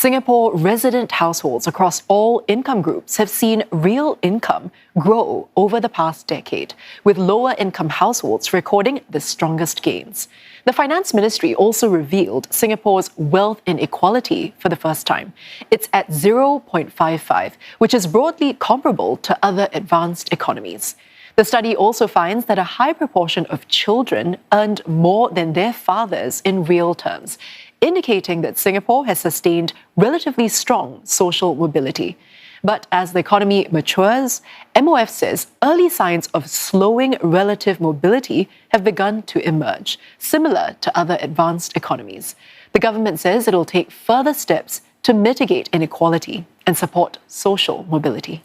Singapore resident households across all income groups have seen real income grow over the past decade, with lower income households recording the strongest gains. The Finance Ministry also revealed Singapore's wealth inequality for the first time. It's at 0.55, which is broadly comparable to other advanced economies. The study also finds that a high proportion of children earned more than their fathers in real terms, indicating that Singapore has sustained relatively strong social mobility. But as the economy matures, MOF says early signs of slowing relative mobility have begun to emerge, similar to other advanced economies. The government says it'll take further steps to mitigate inequality and support social mobility.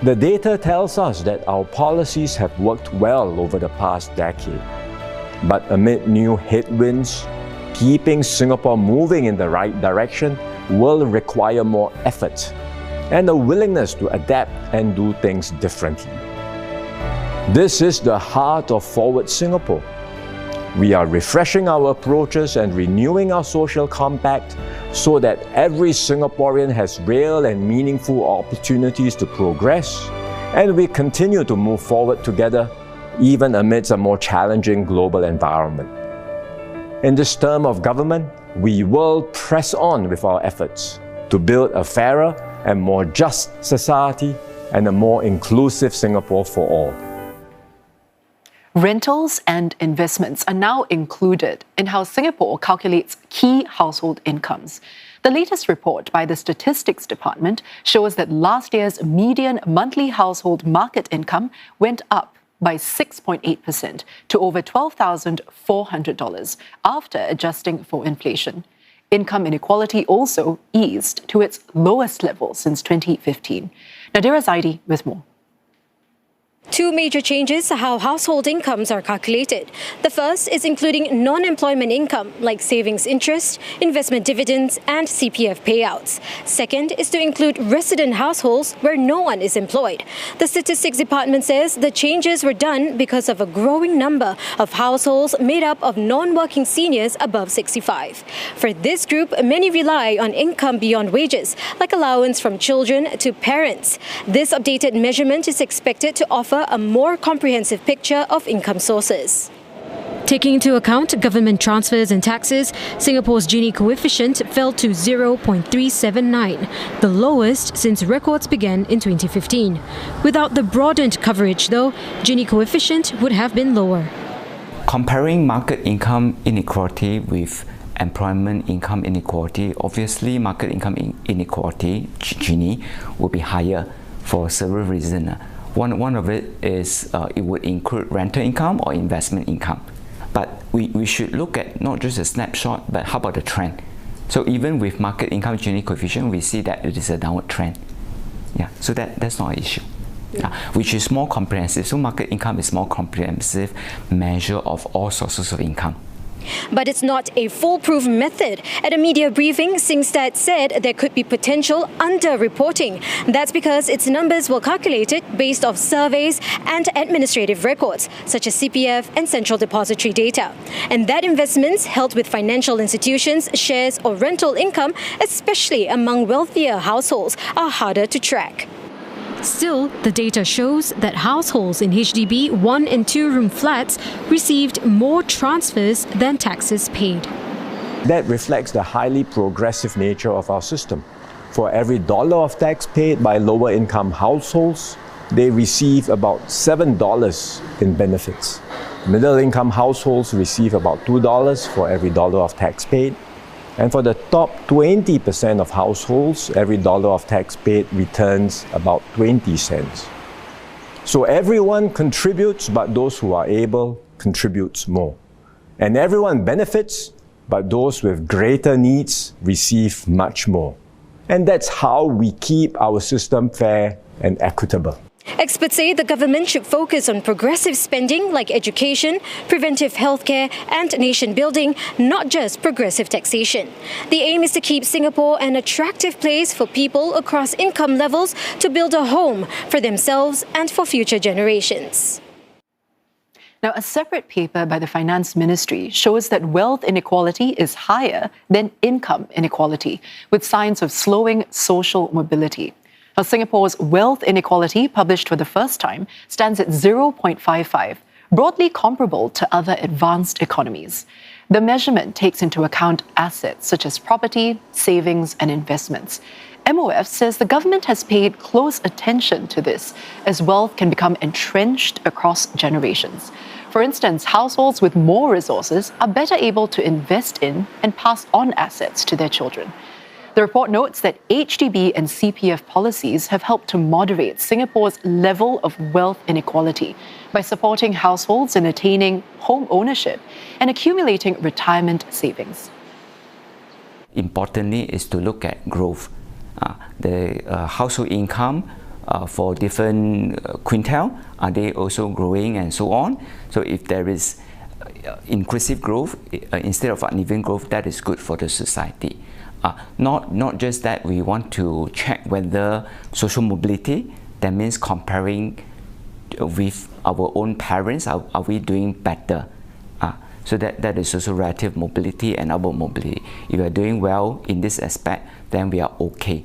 The data tells us that our policies have worked well over the past decade. But amid new headwinds, keeping Singapore moving in the right direction will require more effort and a willingness to adapt and do things differently. This is the heart of Forward Singapore. We are refreshing our approaches and renewing our social compact so that every Singaporean has real and meaningful opportunities to progress, and we continue to move forward together even amidst a more challenging global environment. In this term of government, we will press on with our efforts to build a fairer and more just society and a more inclusive Singapore for all. Rentals and investments are now included in how Singapore calculates key household incomes. The latest report by the Statistics Department shows that last year's median monthly household market income went up by 6.8% to over $12,400 after adjusting for inflation. Income inequality also eased to its lowest level since 2015. Nadirah Zaidi with more. Two major changes to how household incomes are calculated. The first is including non-employment income like savings interest, investment dividends and CPF payouts. Second is to include resident households where no one is employed. The Statistics Department says the changes were done because of a growing number of households made up of non-working seniors above 65. For this group, many rely on income beyond wages, like allowance from children to parents. This updated measurement is expected to offer a more comprehensive picture of income sources. Taking into account government transfers and taxes, Singapore's Gini coefficient fell to 0.379, the lowest since records began in 2015. Without the broadened coverage, though, Gini coefficient would have been lower. Comparing market income inequality with employment income inequality, obviously market income inequality, Gini, will be higher for several reasons. One of it is it would include rental income or investment income. But we should look at not just a snapshot, but how about the trend? So even with market income Gini coefficient, we see that it is a downward trend. Yeah, so that's not an issue. Which is more comprehensive. So market income is more comprehensive measure of all sources of income. But it's not a foolproof method. At a media briefing, Singstat said there could be potential under-reporting. That's because its numbers were calculated based off surveys and administrative records, such as CPF and central depository data. And that investments held with financial institutions, shares or rental income, especially among wealthier households, are harder to track. Still, the data shows that households in HDB 1 and 2 room flats received more transfers than taxes paid. That reflects the highly progressive nature of our system. For every dollar of tax paid by lower income households, they receive about $7 in benefits. Middle income households receive about $2 for every dollar of tax paid. And for the top 20% of households, every dollar of tax paid returns about 20 cents. So everyone contributes, but those who are able contributes more. And everyone benefits, but those with greater needs receive much more. And that's how we keep our system fair and equitable. Experts say the government should focus on progressive spending like education, preventive healthcare and nation building, not just progressive taxation. The aim is to keep Singapore an attractive place for people across income levels to build a home for themselves and for future generations. Now, a separate paper by the Finance Ministry shows that wealth inequality is higher than income inequality, with signs of slowing social mobility. Now, Singapore's wealth inequality, published for the first time, stands at 0.55, broadly comparable to other advanced economies. The measurement takes into account assets such as property, savings, and investments. MOF says the government has paid close attention to this, as wealth can become entrenched across generations. For instance, households with more resources are better able to invest in and pass on assets to their children. The report notes that HDB and CPF policies have helped to moderate Singapore's level of wealth inequality by supporting households in attaining home ownership and accumulating retirement savings. Importantly is to look at growth. The household income for different quintile, are they also growing and so on? So if there is inclusive growth instead of uneven growth, that is good for the society. Not just that, we want to check whether social mobility, that means comparing with our own parents, are we doing better? So that is also relative mobility and upward mobility. If we are doing well in this aspect, then we are okay.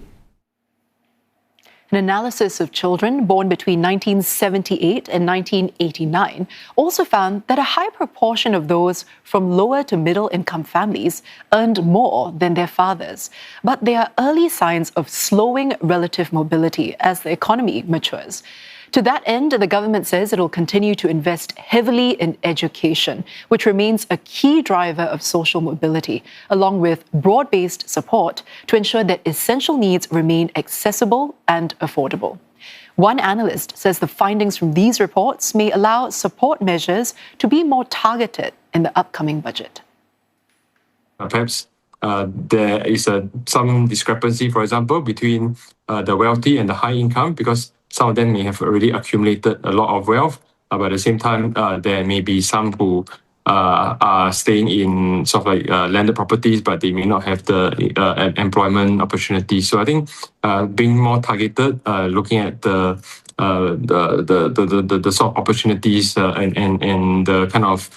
An analysis of children born between 1978 and 1989 also found that a high proportion of those from lower to middle income families earned more than their fathers. But there are early signs of slowing relative mobility as the economy matures. To that end, the government says it will continue to invest heavily in education, which remains a key driver of social mobility, along with broad-based support to ensure that essential needs remain accessible and affordable. One analyst says the findings from these reports may allow support measures to be more targeted in the upcoming budget. Perhaps there is some discrepancy, for example, between the wealthy and the high income, because some of them may have already accumulated a lot of wealth, but at the same time, there may be some who are staying in sort of like landed properties, but they may not have the employment opportunities. So I think being more targeted, looking at the sort of opportunities and the kind of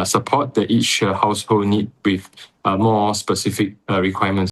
support that each household need with more specific requirements.